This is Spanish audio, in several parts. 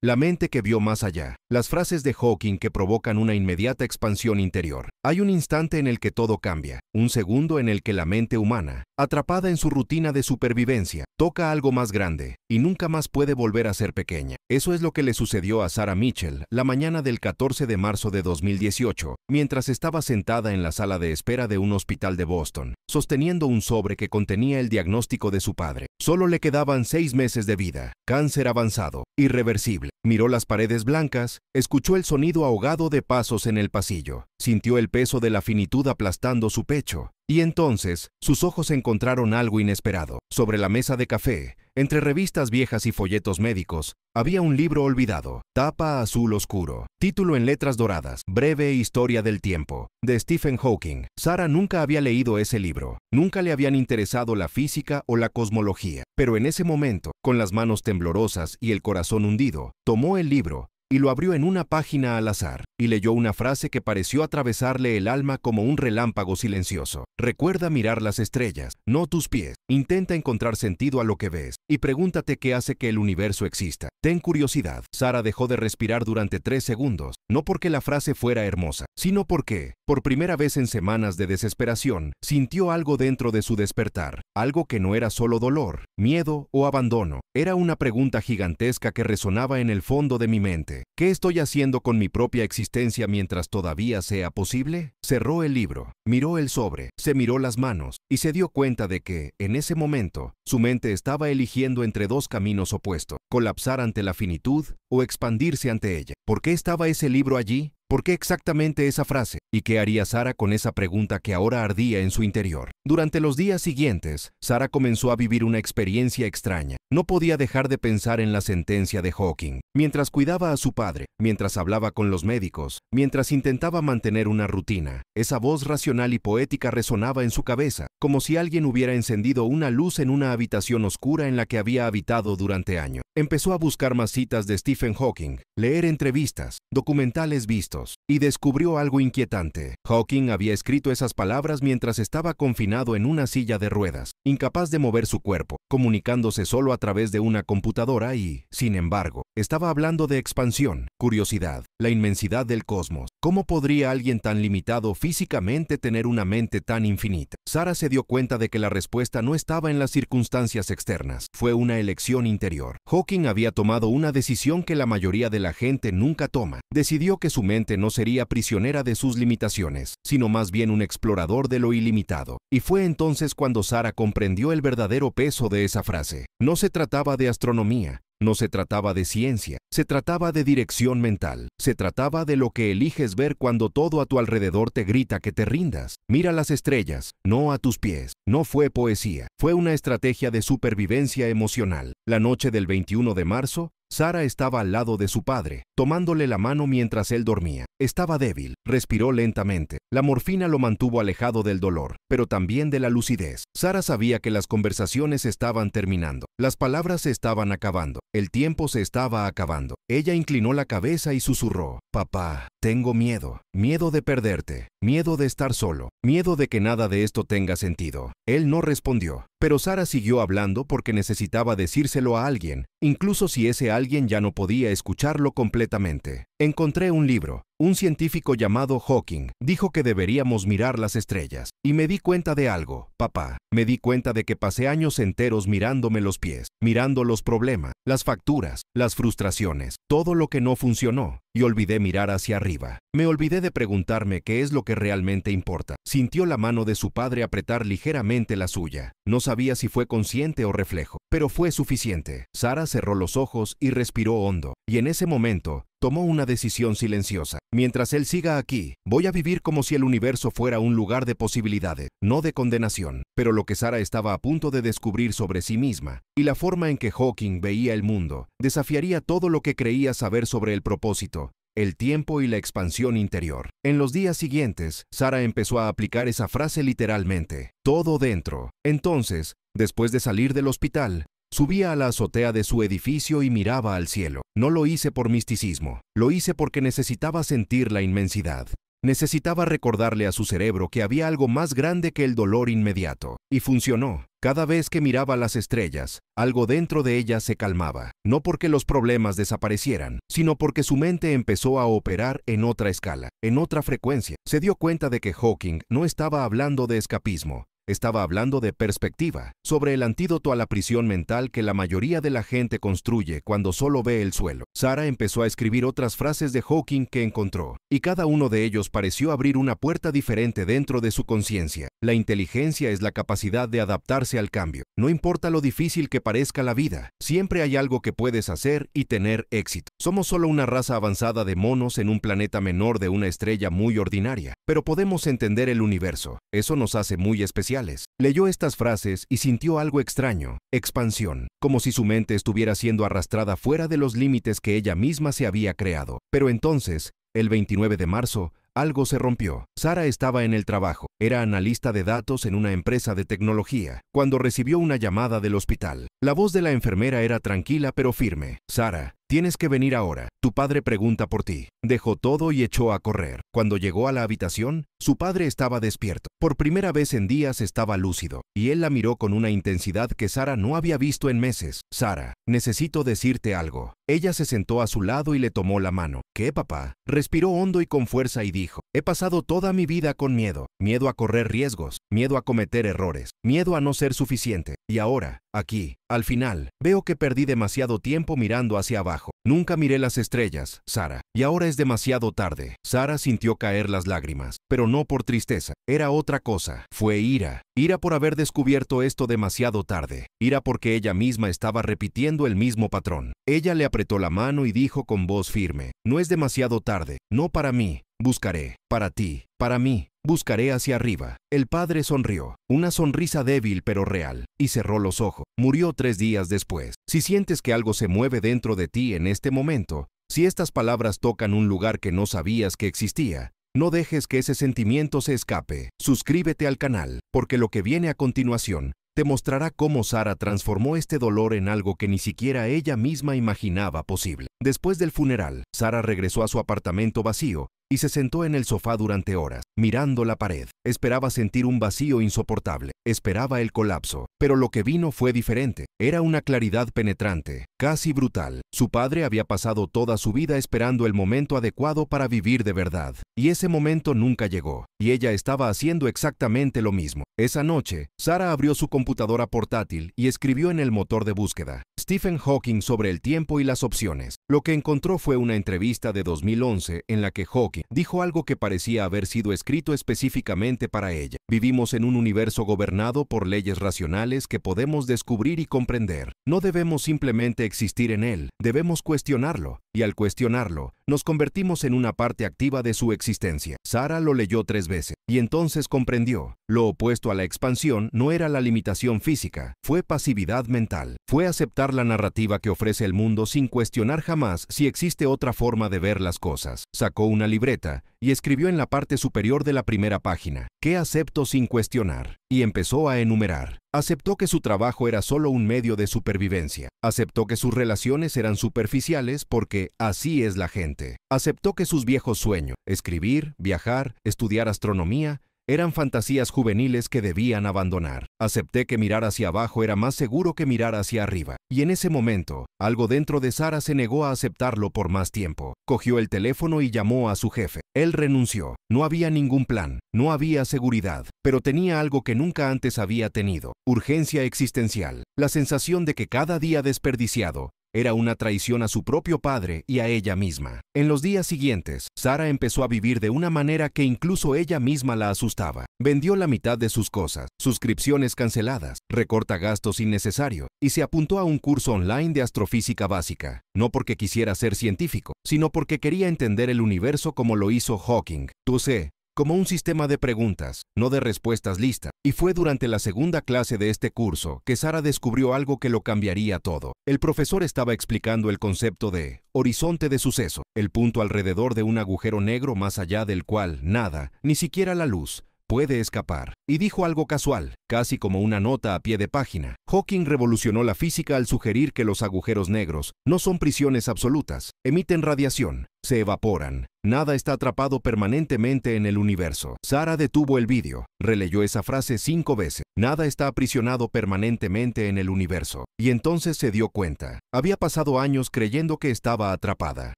la mente que vio más allá. Las frases de Hawking que provocan una inmediata expansión interior. Hay un instante en el que todo cambia, un segundo en el que la mente humana, atrapada en su rutina de supervivencia, toca algo más grande y nunca más puede volver a ser pequeña. Eso es lo que le sucedió a Sarah Mitchell la mañana del 14 de marzo de 2018, mientras estaba sentada en la sala de espera de un hospital de Boston, sosteniendo un sobre que contenía el diagnóstico de su padre. Solo le quedaban 6 meses de vida, cáncer avanzado, irreversible. Miró las paredes blancas, escuchó el sonido ahogado de pasos en el pasillo, sintió el peso de la finitud aplastando su pecho. Y entonces, sus ojos encontraron algo inesperado. Sobre la mesa de café, entre revistas viejas y folletos médicos, había un libro olvidado, tapa azul oscuro, título en letras doradas, Breve historia del tiempo, de Stephen Hawking. Sarah nunca había leído ese libro, nunca le habían interesado la física o la cosmología, pero en ese momento, con las manos temblorosas y el corazón hundido, tomó el libro y lo abrió en una página al azar, y leyó una frase que pareció atravesarle el alma como un relámpago silencioso. Recuerda mirar las estrellas, no tus pies. Intenta encontrar sentido a lo que ves, y pregúntate qué hace que el universo exista. Ten curiosidad. Sarah dejó de respirar durante 3 segundos, no porque la frase fuera hermosa, sino porque, por primera vez en semanas de desesperación, sintió algo dentro de su despertar, algo que no era solo dolor, miedo o abandono. Era una pregunta gigantesca que resonaba en el fondo de mi mente. ¿Qué estoy haciendo con mi propia existencia mientras todavía sea posible? Cerró el libro, miró el sobre, se miró las manos y se dio cuenta de que, en ese momento, su mente estaba eligiendo entre 2 caminos opuestos: colapsar ante la finitud o expandirse ante ella. ¿Por qué estaba ese libro allí? ¿Por qué exactamente esa frase? ¿Y qué haría Sarah con esa pregunta que ahora ardía en su interior? Durante los días siguientes, Sarah comenzó a vivir una experiencia extraña. No podía dejar de pensar en la sentencia de Hawking. Mientras cuidaba a su padre, mientras hablaba con los médicos, mientras intentaba mantener una rutina, esa voz racional y poética resonaba en su cabeza, como si alguien hubiera encendido una luz en una habitación oscura en la que había habitado durante años. Empezó a buscar más citas de Stephen Hawking, leer entrevistas, documentales vistos, y descubrió algo inquietante. Hawking había escrito esas palabras mientras estaba confinado en una silla de ruedas, incapaz de mover su cuerpo, comunicándose solo a través de una computadora y, sin embargo, estaba hablando de expansión, curiosidad, la inmensidad del cosmos. ¿Cómo podría alguien tan limitado físicamente tener una mente tan infinita? Sarah se dio cuenta de que la respuesta no estaba en las circunstancias externas, fue una elección interior. Hawking había tomado una decisión que la mayoría de la gente nunca toma. Decidió que su mente no sería prisionera de sus limitaciones, sino más bien un explorador de lo ilimitado. Y fue entonces cuando Sarah comprendió el verdadero peso de esa frase. No se trataba de astronomía, no se trataba de ciencia, se trataba de dirección mental, se trataba de lo que eliges ver cuando todo a tu alrededor te grita que te rindas. Mira las estrellas, no a tus pies. No fue poesía, fue una estrategia de supervivencia emocional. La noche del 21 de marzo, Sarah estaba al lado de su padre, tomándole la mano mientras él dormía. Estaba débil, respiró lentamente. La morfina lo mantuvo alejado del dolor, pero también de la lucidez. Sarah sabía que las conversaciones estaban terminando. Las palabras se estaban acabando. El tiempo se estaba acabando. Ella inclinó la cabeza y susurró: «Papá, tengo miedo. Miedo de perderte. Miedo de estar solo. Miedo de que nada de esto tenga sentido». Él no respondió, pero Sarah siguió hablando porque necesitaba decírselo a alguien, incluso si ese alguien ya no podía escucharlo completamente. Encontré un libro. Un científico llamado Hawking dijo que deberíamos mirar las estrellas. Y me di cuenta de algo, papá. Me di cuenta de que pasé años enteros mirándome los pies, mirando los problemas, las facturas, las frustraciones, todo lo que no funcionó, y olvidé mirar hacia arriba. Me olvidé de preguntarme qué es lo que realmente importa. Sintió la mano de su padre apretar ligeramente la suya. No sabía si fue consciente o reflejo, pero fue suficiente. Sarah cerró los ojos y respiró hondo, y en ese momento, tomó una decisión silenciosa. Mientras él siga aquí, voy a vivir como si el universo fuera un lugar de posibilidades, no de condenación. Pero lo que Sarah estaba a punto de descubrir sobre sí misma, y la forma en que Hawking veía el mundo, desafiaría todo lo que creía saber sobre el propósito, el tiempo y la expansión interior. En los días siguientes, Sarah empezó a aplicar esa frase literalmente. Todo dentro. Entonces, después de salir del hospital, subía a la azotea de su edificio y miraba al cielo. No lo hice por misticismo, lo hice porque necesitaba sentir la inmensidad. Necesitaba recordarle a su cerebro que había algo más grande que el dolor inmediato. Y funcionó. Cada vez que miraba las estrellas, algo dentro de ella se calmaba, no porque los problemas desaparecieran, sino porque su mente empezó a operar en otra escala, en otra frecuencia. Se dio cuenta de que Hawking no estaba hablando de escapismo. Estaba hablando de perspectiva, sobre el antídoto a la prisión mental que la mayoría de la gente construye cuando solo ve el suelo. Sarah empezó a escribir otras frases de Hawking que encontró, y cada uno de ellos pareció abrir una puerta diferente dentro de su conciencia. La inteligencia es la capacidad de adaptarse al cambio. No importa lo difícil que parezca la vida, siempre hay algo que puedes hacer y tener éxito. Somos solo una raza avanzada de monos en un planeta menor de una estrella muy ordinaria, pero podemos entender el universo. Eso nos hace muy especiales. Leyó estas frases y sintió algo extraño, expansión, como si su mente estuviera siendo arrastrada fuera de los límites que ella misma se había creado. Pero entonces, el 29 de marzo, algo se rompió. Sarah estaba en el trabajo. Era analista de datos en una empresa de tecnología, cuando recibió una llamada del hospital. La voz de la enfermera era tranquila pero firme. Sarah, tienes que venir ahora. Tu padre pregunta por ti. Dejó todo y echó a correr. Cuando llegó a la habitación, su padre estaba despierto. Por primera vez en días estaba lúcido, y él la miró con una intensidad que Sarah no había visto en meses. Sarah, necesito decirte algo. Ella se sentó a su lado y le tomó la mano. ¿Qué, papá? Respiró hondo y con fuerza y dijo, he pasado toda mi vida con miedo. Miedo a correr riesgos, miedo a cometer errores, miedo a no ser suficiente. Y ahora, aquí, al final, veo que perdí demasiado tiempo mirando hacia abajo. Nunca miré las estrellas, Sarah, y ahora es demasiado tarde. Sarah sintió caer las lágrimas, pero no por tristeza. Era otra cosa. Fue ira. Ira por haber descubierto esto demasiado tarde. Ira porque ella misma estaba repitiendo el mismo patrón. Ella le apretó la mano y dijo con voz firme, no es demasiado tarde, no para mí. Buscaré, para ti, para mí, buscaré hacia arriba. El padre sonrió, una sonrisa débil pero real, y cerró los ojos. Murió 3 días después. Si sientes que algo se mueve dentro de ti en este momento, si estas palabras tocan un lugar que no sabías que existía, no dejes que ese sentimiento se escape. Suscríbete al canal, porque lo que viene a continuación te mostrará cómo Sarah transformó este dolor en algo que ni siquiera ella misma imaginaba posible. Después del funeral, Sarah regresó a su apartamento vacío y se sentó en el sofá durante horas, mirando la pared. Esperaba sentir un vacío insoportable, esperaba el colapso, pero lo que vino fue diferente. Era una claridad penetrante, casi brutal. Su padre había pasado toda su vida esperando el momento adecuado para vivir de verdad, y ese momento nunca llegó, y ella estaba haciendo exactamente lo mismo. Esa noche, Sarah abrió su computadora portátil y escribió en el motor de búsqueda, Stephen Hawking sobre el tiempo y las opciones. Lo que encontró fue una entrevista de 2011 en la que Hawking dijo algo que parecía haber sido escrito específicamente para ella. Vivimos en un universo gobernado por leyes racionales que podemos descubrir y comprender. No debemos simplemente existir en él, debemos cuestionarlo, y al cuestionarlo, nos convertimos en una parte activa de su existencia. Sarah lo leyó 3 veces, y entonces comprendió. Lo opuesto a la expansión no era la limitación física, fue pasividad mental. Fue aceptar la narrativa que ofrece el mundo sin cuestionar jamás si existe otra forma de ver las cosas. Sacó una libreta y escribió en la parte superior de la primera página, ¿qué acepto sin cuestionar? Y empezó a enumerar. Aceptó que su trabajo era solo un medio de supervivencia. Aceptó que sus relaciones eran superficiales porque así es la gente. Aceptó que sus viejos sueños, escribir, viajar, estudiar astronomía, eran fantasías juveniles que debían abandonar. Acepté que mirar hacia abajo era más seguro que mirar hacia arriba. Y en ese momento, algo dentro de Sarah se negó a aceptarlo por más tiempo. Cogió el teléfono y llamó a su jefe. Él renunció. No había ningún plan, no había seguridad, pero tenía algo que nunca antes había tenido: urgencia existencial. La sensación de que cada día desperdiciado era una traición a su propio padre y a ella misma. En los días siguientes, Sarah empezó a vivir de una manera que incluso ella misma la asustaba. Vendió la mitad de sus cosas, suscripciones canceladas, recorta gastos innecesarios, y se apuntó a un curso online de astrofísica básica. No porque quisiera ser científico, sino porque quería entender el universo como lo hizo Hawking. Tú sé, como un sistema de preguntas, no de respuestas listas. Y fue durante la segunda clase de este curso que Sarah descubrió algo que lo cambiaría todo. El profesor estaba explicando el concepto de horizonte de suceso, el punto alrededor de un agujero negro más allá del cual nada, ni siquiera la luz, puede escapar. Y dijo algo casual, casi como una nota a pie de página. Hawking revolucionó la física al sugerir que los agujeros negros no son prisiones absolutas, emiten radiación, se evaporan. Nada está atrapado permanentemente en el universo. Sarah detuvo el vídeo, releyó esa frase 5 veces. Nada está aprisionado permanentemente en el universo. Y entonces se dio cuenta. Había pasado años creyendo que estaba atrapada.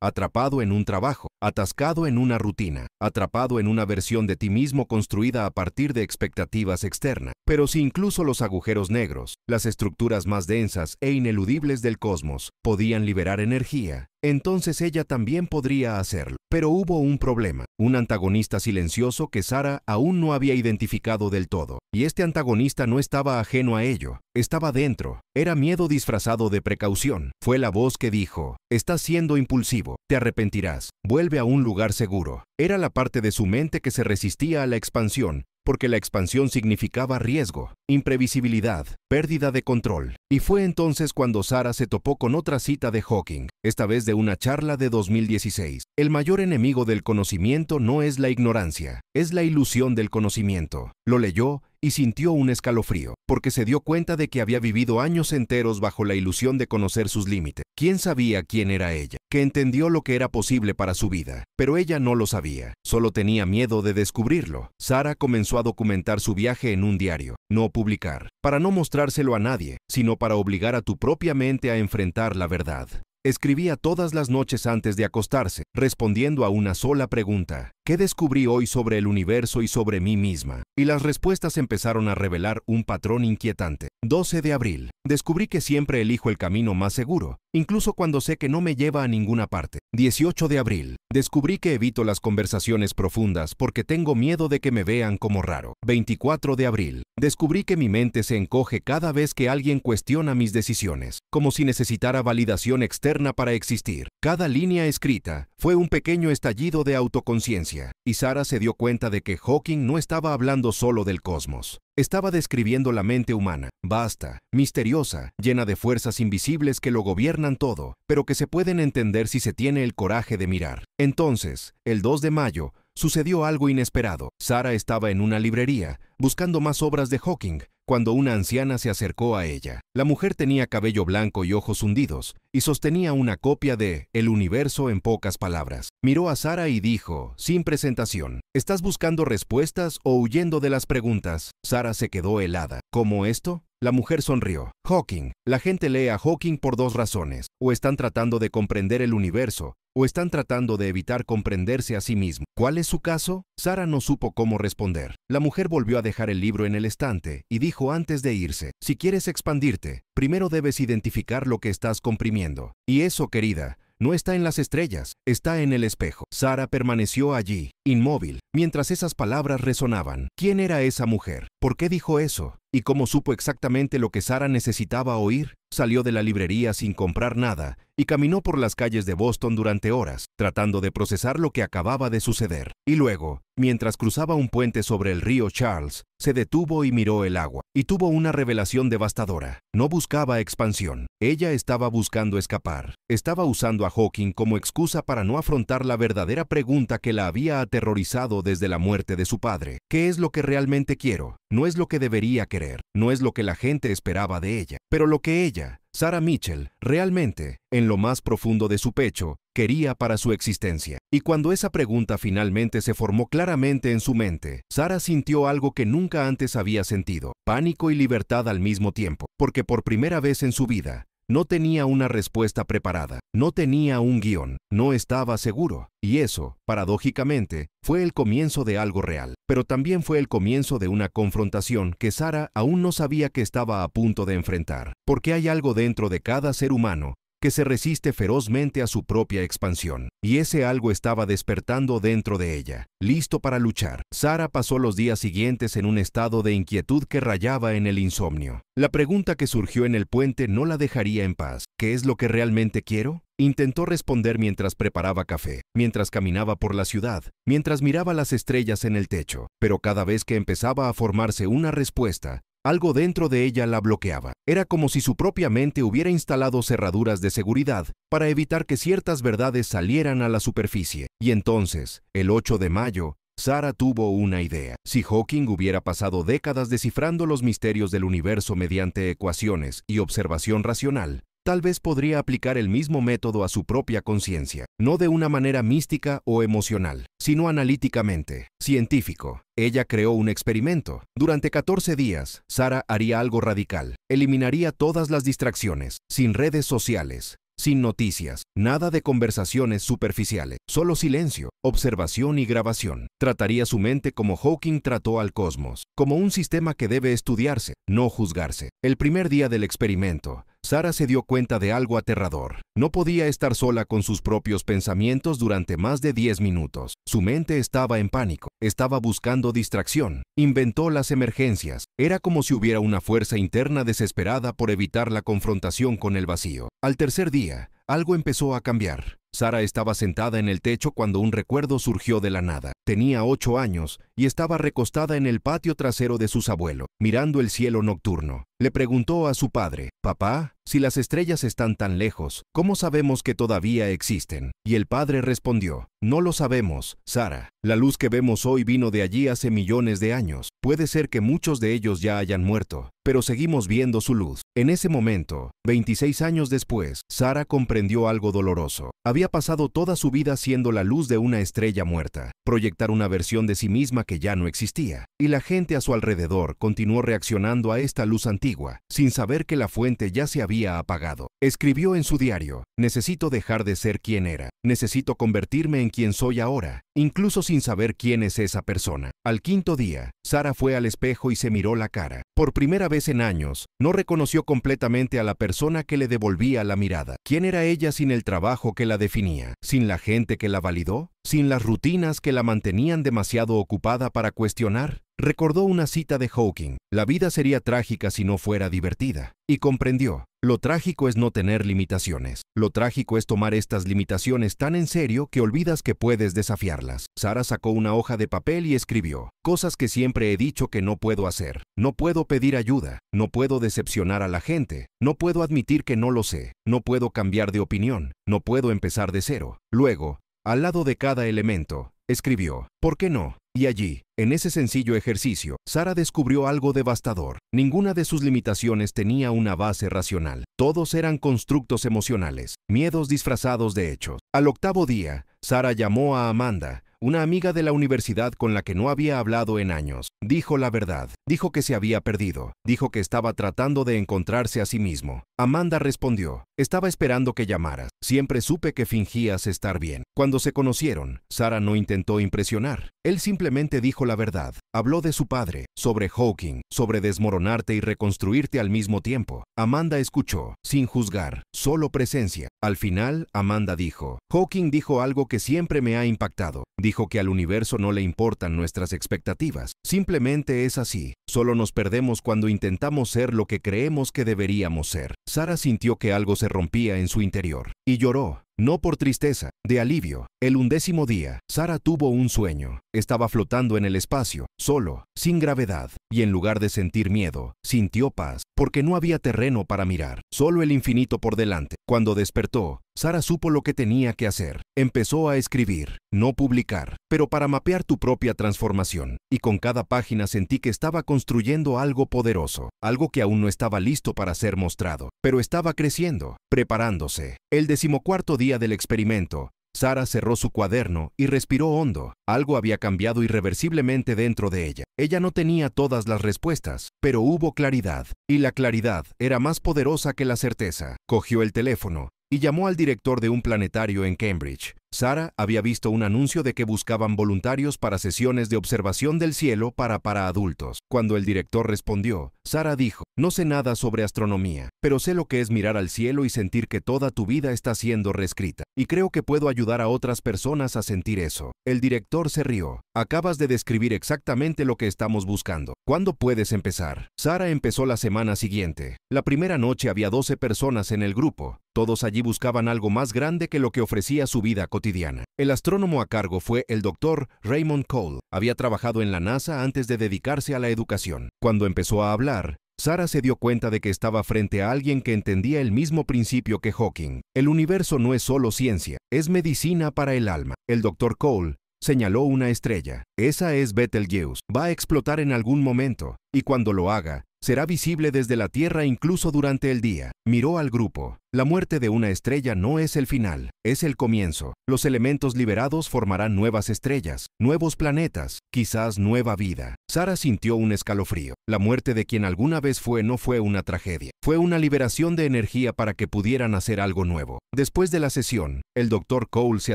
Atrapado en un trabajo, atascado en una rutina, atrapado en una versión de ti mismo construida a partir de expectativas externas. Pero si incluso los agujeros negros, las estructuras más densas e ineludibles del cosmos, podían liberar energía, entonces ella también podría hacerlo. Pero hubo un problema, un antagonista silencioso que Sarah aún no había identificado del todo. Y este antagonista no estaba ajeno a ello, estaba dentro. Era miedo disfrazado de precaución. Fue la voz que dijo: estás siendo impulsivo, te arrepentirás, vuelve a un lugar seguro. Era la parte de su mente que se resistía a la expansión, porque la expansión significaba riesgo, imprevisibilidad, pérdida de control. Y fue entonces cuando Sarah se topó con otra cita de Hawking, esta vez de una charla de 2016. El mayor enemigo del conocimiento no es la ignorancia, es la ilusión del conocimiento. Lo leyó y sintió un escalofrío, porque se dio cuenta de que había vivido años enteros bajo la ilusión de conocer sus límites. ¿Quién sabía quién era ella? Que entendió lo que era posible para su vida, pero ella no lo sabía, solo tenía miedo de descubrirlo. Sarah comenzó a documentar su viaje en un diario, no publicar, para no mostrárselo a nadie, sino para obligar a tu propia mente a enfrentar la verdad. Escribía todas las noches antes de acostarse, respondiendo a una sola pregunta: ¿qué descubrí hoy sobre el universo y sobre mí misma? Y las respuestas empezaron a revelar un patrón inquietante. 12 de abril. Descubrí que siempre elijo el camino más seguro, incluso cuando sé que no me lleva a ninguna parte. 18 de abril. Descubrí que evito las conversaciones profundas porque tengo miedo de que me vean como raro. 24 de abril. Descubrí que mi mente se encoge cada vez que alguien cuestiona mis decisiones, como si necesitara validación externa para existir. Cada línea escrita fue un pequeño estallido de autoconciencia, y Sarah se dio cuenta de que Hawking no estaba hablando solo del cosmos. Estaba describiendo la mente humana, vasta, misteriosa, llena de fuerzas invisibles que lo gobiernan todo, pero que se pueden entender si se tiene el coraje de mirar. Entonces, el 2 de mayo, sucedió algo inesperado. Sarah estaba en una librería, buscando más obras de Hawking, cuando una anciana se acercó a ella. La mujer tenía cabello blanco y ojos hundidos, y sostenía una copia de El universo en pocas palabras. Miró a Sarah y dijo, sin presentación: ¿estás buscando respuestas o huyendo de las preguntas? Sarah se quedó helada. ¿Cómo esto? La mujer sonrió. Hawking. La gente lee a Hawking por 2 razones. O están tratando de comprender el universo, o están tratando de evitar comprenderse a sí mismo. ¿Cuál es su caso? Sarah no supo cómo responder. La mujer volvió a dejar el libro en el estante y dijo antes de irse: si quieres expandirte, primero debes identificar lo que estás comprimiendo. Y eso, querida, no está en las estrellas, está en el espejo. Sarah permaneció allí, inmóvil, mientras esas palabras resonaban. ¿Quién era esa mujer? ¿Por qué dijo eso? ¿Y cómo supo exactamente lo que Sarah necesitaba oír? Salió de la librería sin comprar nada y caminó por las calles de Boston durante horas, tratando de procesar lo que acababa de suceder. Y luego, mientras cruzaba un puente sobre el río Charles, se detuvo y miró el agua. Y tuvo una revelación devastadora. No buscaba expansión. Ella estaba buscando escapar. Estaba usando a Hawking como excusa para no afrontar la verdadera pregunta que la había aterrorizado desde la muerte de su padre. ¿Qué es lo que realmente quiero? No es lo que debería querer. No es lo que la gente esperaba de ella. Pero lo que ella, Sarah Mitchell, realmente, en lo más profundo de su pecho, quería para su existencia. Y cuando esa pregunta finalmente se formó claramente en su mente, Sarah sintió algo que nunca antes había sentido: pánico y libertad al mismo tiempo, porque por primera vez en su vida, no tenía una respuesta preparada, no tenía un guión, no estaba seguro. Y eso, paradójicamente, fue el comienzo de algo real. Pero también fue el comienzo de una confrontación que Sarah aún no sabía que estaba a punto de enfrentar. Porque hay algo dentro de cada ser humano que se resiste ferozmente a su propia expansión. Y ese algo estaba despertando dentro de ella, listo para luchar. Sarah pasó los días siguientes en un estado de inquietud que rayaba en el insomnio. La pregunta que surgió en el puente no la dejaría en paz. ¿Qué es lo que realmente quiero? Intentó responder mientras preparaba café, mientras caminaba por la ciudad, mientras miraba las estrellas en el techo. Pero cada vez que empezaba a formarse una respuesta, algo dentro de ella la bloqueaba. Era como si su propia mente hubiera instalado cerraduras de seguridad para evitar que ciertas verdades salieran a la superficie. Y entonces, el 8 de mayo, Sara tuvo una idea. Si Hawking hubiera pasado décadas descifrando los misterios del universo mediante ecuaciones y observación racional, tal vez podría aplicar el mismo método a su propia conciencia, no de una manera mística o emocional, sino analíticamente, científico. Ella creó un experimento. Durante 14 días, Sara haría algo radical. Eliminaría todas las distracciones, sin redes sociales, sin noticias, nada de conversaciones superficiales, solo silencio, observación y grabación. Trataría su mente como Hawking trató al cosmos, como un sistema que debe estudiarse, no juzgarse. El primer día del experimento, Sara se dio cuenta de algo aterrador. No podía estar sola con sus propios pensamientos durante más de 10 minutos. Su mente estaba en pánico, estaba buscando distracción, inventó las emergencias. Era como si hubiera una fuerza interna desesperada por evitar la confrontación con el vacío. Al tercer día, algo empezó a cambiar. Sara estaba sentada en el techo cuando un recuerdo surgió de la nada. Tenía 8 años y estaba recostada en el patio trasero de sus abuelos, mirando el cielo nocturno. Le preguntó a su padre: «Papá, si las estrellas están tan lejos, ¿cómo sabemos que todavía existen?». Y el padre respondió: «No lo sabemos, Sara. La luz que vemos hoy vino de allí hace millones de años. Puede ser que muchos de ellos ya hayan muerto, pero seguimos viendo su luz». En ese momento, 26 años después, Sara comprendió algo doloroso. Había pasado toda su vida siendo la luz de una estrella muerta, proyectar una versión de sí misma que ya no existía. Y la gente a su alrededor continuó reaccionando a esta luz antigua, sin saber que la fuente ya se había apagado. Escribió en su diario: «Necesito dejar de ser quien era. Necesito convertirme en quien soy ahora, incluso sin saber quién es esa persona». Al quinto día, Sara fue al espejo y se miró la cara. Por primera vez en años, no reconoció completamente a la persona que le devolvía la mirada. ¿Quién era ella sin el trabajo que la definía? ¿Sin la gente que la validó? ¿Sin las rutinas que la mantenían demasiado ocupada para cuestionar? Recordó una cita de Hawking: «La vida sería trágica si no fuera divertida». Y comprendió: lo trágico es no tener limitaciones. Lo trágico es tomar estas limitaciones tan en serio que olvidas que puedes desafiarlas. Sara sacó una hoja de papel y escribió: «Cosas que siempre he dicho que no puedo hacer. No puedo pedir ayuda. No puedo decepcionar a la gente. No puedo admitir que no lo sé. No puedo cambiar de opinión. No puedo empezar de cero». Luego, al lado de cada elemento, escribió: «¿Por qué no?». Y allí, en ese sencillo ejercicio, Sara descubrió algo devastador. Ninguna de sus limitaciones tenía una base racional. Todos eran constructos emocionales, miedos disfrazados de hechos. Al octavo día, Sara llamó a Amanda, una amiga de la universidad con la que no había hablado en años. Dijo la verdad. Dijo que se había perdido. Dijo que estaba tratando de encontrarse a sí mismo. Amanda respondió: «Estaba esperando que llamaras. Siempre supe que fingías estar bien». Cuando se conocieron, Sara no intentó impresionar. Él simplemente dijo la verdad. Habló de su padre, sobre Hawking, sobre desmoronarte y reconstruirte al mismo tiempo. Amanda escuchó, sin juzgar, solo presencia. Al final, Amanda dijo: «Hawking dijo algo que siempre me ha impactado. Dijo que al universo no le importan nuestras expectativas. Simplemente es así. Solo nos perdemos cuando intentamos ser lo que creemos que deberíamos ser». Sara sintió que algo se rompía en su interior y lloró. No por tristeza, de alivio. El 11º día, Sara tuvo un sueño. Estaba flotando en el espacio, solo, sin gravedad, y en lugar de sentir miedo, sintió paz, porque no había terreno para mirar, solo el infinito por delante. Cuando despertó, Sara supo lo que tenía que hacer. Empezó a escribir, no publicar, pero para mapear tu propia transformación. Y con cada página sentí que estaba construyendo algo poderoso, algo que aún no estaba listo para ser mostrado, pero estaba creciendo, preparándose. El 14º día del experimento, Sara cerró su cuaderno y respiró hondo. Algo había cambiado irreversiblemente dentro de ella. Ella no tenía todas las respuestas, pero hubo claridad, y la claridad era más poderosa que la certeza. Cogió el teléfono y llamó al director de un planetario en Cambridge. Sara había visto un anuncio de que buscaban voluntarios para sesiones de observación del cielo para adultos. Cuando el director respondió, Sara dijo: «No sé nada sobre astronomía, pero sé lo que es mirar al cielo y sentir que toda tu vida está siendo reescrita. Y creo que puedo ayudar a otras personas a sentir eso». El director se rió. «Acabas de describir exactamente lo que estamos buscando. ¿Cuándo puedes empezar?». Sara empezó la semana siguiente. La primera noche había 12 personas en el grupo. Todos allí buscaban algo más grande que lo que ofrecía su vida cotidiana. El astrónomo a cargo fue el Dr. Raymond Cole. Había trabajado en la NASA antes de dedicarse a la educación. Cuando empezó a hablar, Sara se dio cuenta de que estaba frente a alguien que entendía el mismo principio que Hawking. El universo no es solo ciencia, es medicina para el alma. El Dr. Cole señaló una estrella. Esa es Betelgeuse. Va a explotar en algún momento, y cuando lo haga, será visible desde la Tierra incluso durante el día. Miró al grupo. La muerte de una estrella no es el final, es el comienzo. Los elementos liberados formarán nuevas estrellas, nuevos planetas, quizás nueva vida. Sarah sintió un escalofrío. La muerte de quien alguna vez fue no fue una tragedia. Fue una liberación de energía para que pudieran hacer algo nuevo. Después de la sesión, el Dr. Cole se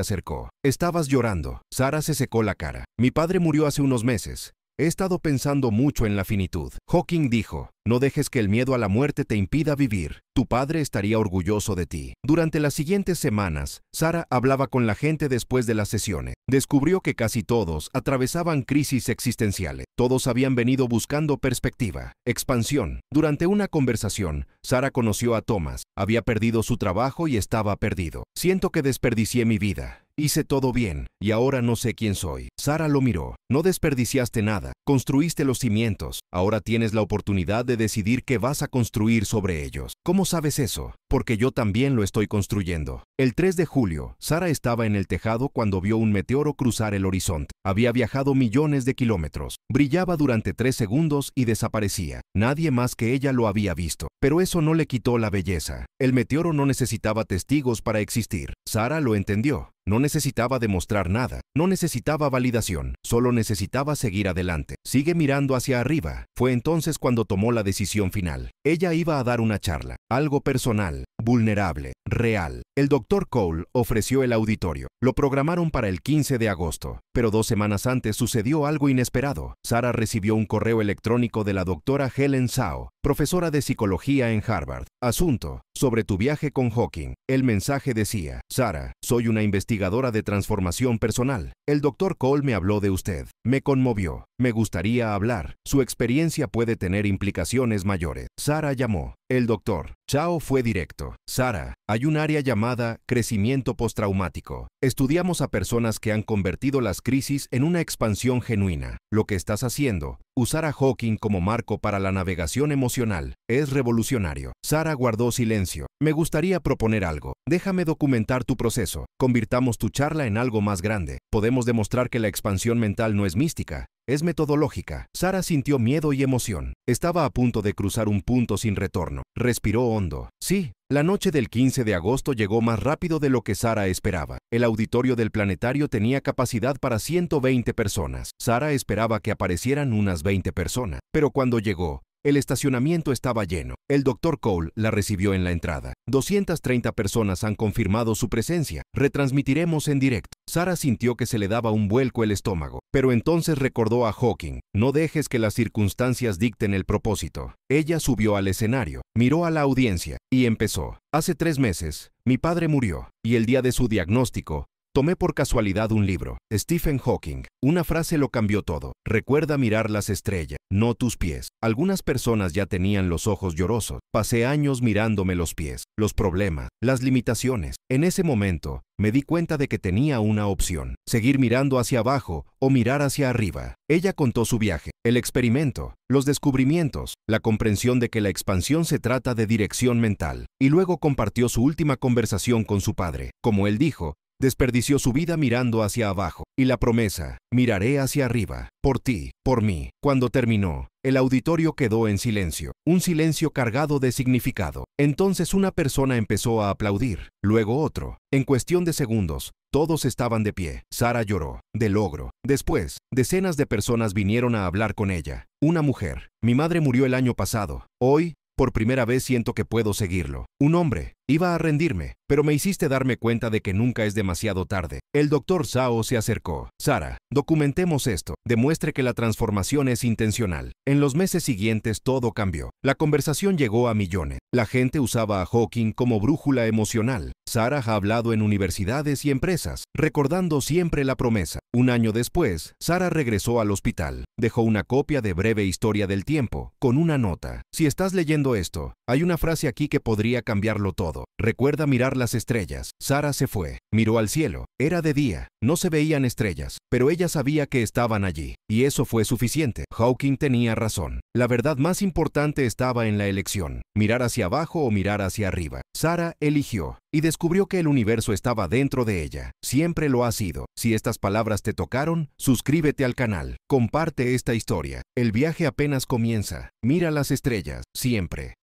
acercó. Estabas llorando. Sarah se secó la cara. Mi padre murió hace unos meses. He estado pensando mucho en la finitud. Hawking dijo, no dejes que el miedo a la muerte te impida vivir. Tu padre estaría orgulloso de ti. Durante las siguientes semanas, Sarah hablaba con la gente después de las sesiones. Descubrió que casi todos atravesaban crisis existenciales. Todos habían venido buscando perspectiva, expansión. Durante una conversación, Sarah conoció a Thomas. Había perdido su trabajo y estaba perdido. Siento que desperdicié mi vida. Hice todo bien, y ahora no sé quién soy. Sarah lo miró. No desperdiciaste nada. Construiste los cimientos. Ahora tienes la oportunidad de decidir qué vas a construir sobre ellos. ¿Cómo sabes eso? Porque yo también lo estoy construyendo. El 3 de julio, Sarah estaba en el tejado cuando vio un meteoro cruzar el horizonte. Había viajado millones de kilómetros. Brillaba durante 3 segundos y desaparecía. Nadie más que ella lo había visto. Pero eso no le quitó la belleza. El meteoro no necesitaba testigos para existir. Sarah lo entendió. No necesitaba demostrar nada, no necesitaba validación, solo necesitaba seguir adelante. Sigue mirando hacia arriba. Fue entonces cuando tomó la decisión final. Ella iba a dar una charla, algo personal, vulnerable, real. El Dr. Cole ofreció el auditorio. Lo programaron para el 15 de agosto, pero 2 semanas antes sucedió algo inesperado. Sarah recibió un correo electrónico de la doctora Helen Zhao, profesora de psicología en Harvard. Asunto: sobre tu viaje con Hawking. El mensaje decía: Sarah, soy una investigadora de transformación personal. El Dr. Cole me habló de usted. Me conmovió. Me gustaría hablar. Su experiencia puede tener implicaciones mayores. Sarah llamó. El Dr. Zhao fue directo. Sarah, hay un área llamada crecimiento postraumático. Estudiamos a personas que han convertido las crisis en una expansión genuina. Lo que estás haciendo, usar a Hawking como marco para la navegación emocional, es revolucionario. Sarah guardó silencio. Me gustaría proponer algo. Déjame documentar tu proceso. Convirtamos tu charla en algo más grande. Podemos demostrar que la expansión mental no es mística, es metodológica. Sarah sintió miedo y emoción. Estaba a punto de cruzar un punto sin retorno. Respiró hondo. Sí. La noche del 15 de agosto llegó más rápido de lo que Sarah esperaba. El auditorio del planetario tenía capacidad para 120 personas. Sarah esperaba que aparecieran unas 20 personas. Pero cuando llegó, el estacionamiento estaba lleno. El Dr. Cole la recibió en la entrada. 230 personas han confirmado su presencia. Retransmitiremos en directo. Sarah sintió que se le daba un vuelco el estómago, pero entonces recordó a Hawking. No dejes que las circunstancias dicten el propósito. Ella subió al escenario, miró a la audiencia y empezó. Hace 3 meses, mi padre murió, y el día de su diagnóstico, tomé por casualidad un libro. Stephen Hawking. Una frase lo cambió todo. Recuerda mirar las estrellas, no tus pies. Algunas personas ya tenían los ojos llorosos. Pasé años mirándome los pies, los problemas, las limitaciones. En ese momento, me di cuenta de que tenía una opción: seguir mirando hacia abajo o mirar hacia arriba. Ella contó su viaje, el experimento, los descubrimientos, la comprensión de que la expansión se trata de dirección mental. Y luego compartió su última conversación con su padre. Como él dijo, desperdició su vida mirando hacia abajo, y la promesa: miraré hacia arriba, por ti, por mí. Cuando terminó, el auditorio quedó en silencio, un silencio cargado de significado. Entonces una persona empezó a aplaudir, luego otro. En cuestión de segundos, todos estaban de pie. Sarah lloró, de logro. Después, decenas de personas vinieron a hablar con ella. Una mujer: mi madre murió el año pasado. Hoy, por primera vez siento que puedo seguirlo. Un hombre: iba a rendirme, pero me hiciste darme cuenta de que nunca es demasiado tarde. El Dr. Zhao se acercó. Sarah, documentemos esto. Demuestre que la transformación es intencional. En los meses siguientes todo cambió. La conversación llegó a millones. La gente usaba a Hawking como brújula emocional. Sarah ha hablado en universidades y empresas, recordando siempre la promesa. Un año después, Sarah regresó al hospital. Dejó una copia de Breve Historia del Tiempo, con una nota. Si estás leyendo esto, hay una frase aquí que podría cambiarlo todo. todo. Recuerda mirar las estrellas. Sarah se fue. Miró al cielo. Era de día. No se veían estrellas, pero ella sabía que estaban allí. Y eso fue suficiente. Hawking tenía razón. La verdad más importante estaba en la elección. Mirar hacia abajo o mirar hacia arriba. Sarah eligió y descubrió que el universo estaba dentro de ella. Siempre lo ha sido. Si estas palabras te tocaron, suscríbete al canal. Comparte esta historia. El viaje apenas comienza. Mira las estrellas, siempre.